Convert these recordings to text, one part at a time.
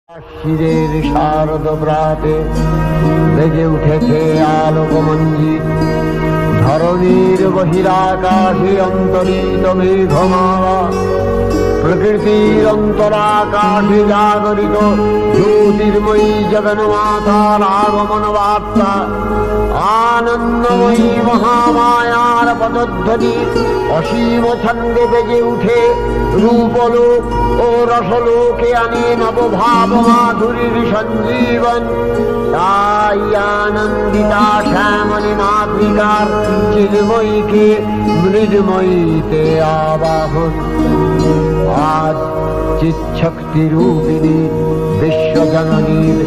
শিরের শারদ প্রাতে বেজে উঠেছে আলোকমঞ্জিত, ধরণীর বহিরাকাশে অন্তরিত মেঘমালা, প্রকৃতির অন্তরাকাশে জাগরিত জ্যোতির্ময়ী জগন্মাতার আগমন বার্তা, আনন্দময়ী মহামায়ার পদধ্বনি অসীম ছন্দে বেজে উঠে রূপলোক ও রসলোকে আনে নবভাব মাধুরীর সঞ্জীবন। তাই আনন্দিতা শ্যামলী মাতৃকার চিন্ময়ীকে মৃন্ময়ীতে আবাহন। আজ চিৎশক্তি রূপিণী বিশ্বজননীর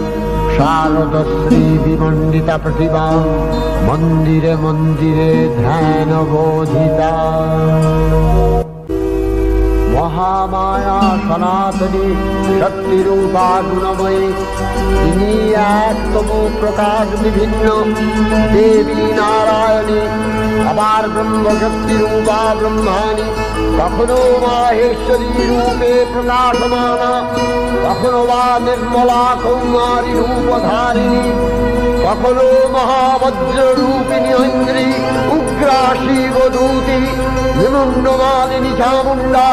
শারদশ্রী বিমণ্ডিতা প্রতিভা মন্দিরে মন্দিরে ধ্যান বোধিতা। মহামায়া সনাতনী শক্তিরূপা গুণময়ী, তিনি একতম প্রকাশ বিভিন্ন দেবী নারায়ণী, আবার ব্রহ্মশক্তি রূপা ব্রহ্মাণী, কখনো মাহেশ্বরী রূপে প্রকাশমানা, কখনো বা নির্মলা কৌমারী রূপধারিণী, কখনো মহাবজ্র রূপিণী ঐন্দ্রী উগ্রা শিবদূতি বিমুণ্ডমালিনী চামুণ্ডা,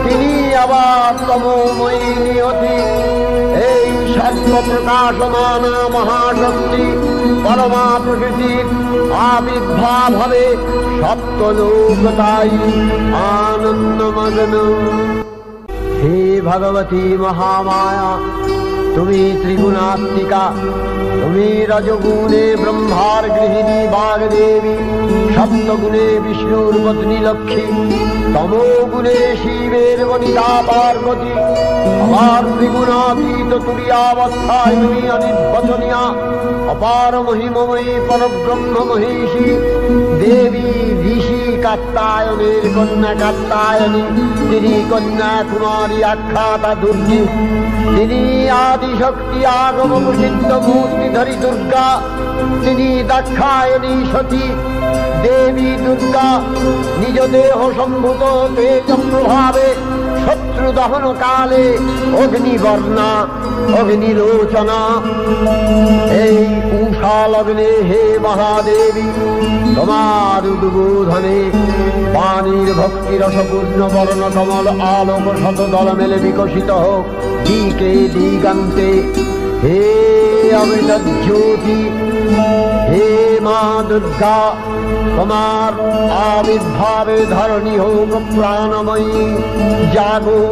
তিনি আবার তমোময়ী নিয়তি। এই সর্বপ্রকাশমানা মহাশক্তি পরমা প্রকৃতির আবির্ভাব হবে সপ্তলোক তাই আনন্দমগ্ন। হে ভগবতী মহামায়া, তুমি ত্রিগুণাত্মিকা, তুমি রজগুণে ব্রহ্মার গৃহিণী বাগদেবী, সপ্তগুণে বিষ্ণুর পত্নী লক্ষ্মী, তমোগুণে শিবের বনিতা পার্বতী, আবার ত্রিগুণাতীত তুরীয়াবস্থায় তুমি অনির্বচনীয়া অপার মহিমময়ী পরব্রহ্ম মহিষী দেবী, ঋষি কাত্যায়নের কন্যা কাত্যায়নী, তিনি কন্যা কুমারী আখ্যাতা দুর্গী, তিনি আদিশক্তি আগম প্রসিদ্ধ মূর্তিধরী দুর্গা, তিনি দাক্ষায়ণী সতী দেবী দুর্গা, নিজ দেহ সম্ভূত তেজ প্রভাবে শত্রু দহন কালে অগ্নিবর্ণা অগ্নিলোচনা। এই উষা লগ্নে হে মহাদেবী, তোমার উদ্বোধনে পানির ভক্তি রসপূর্ণ বর্ণ কমল আলোক শতদল মেলে বিকশিত হোক দিকে দিগান্তে। হে অমৃত জ্যোতি, হে মা দুর্গা, তোমার আবির্ভাবে ধরণী হোক প্রাণময়ী, জাগো।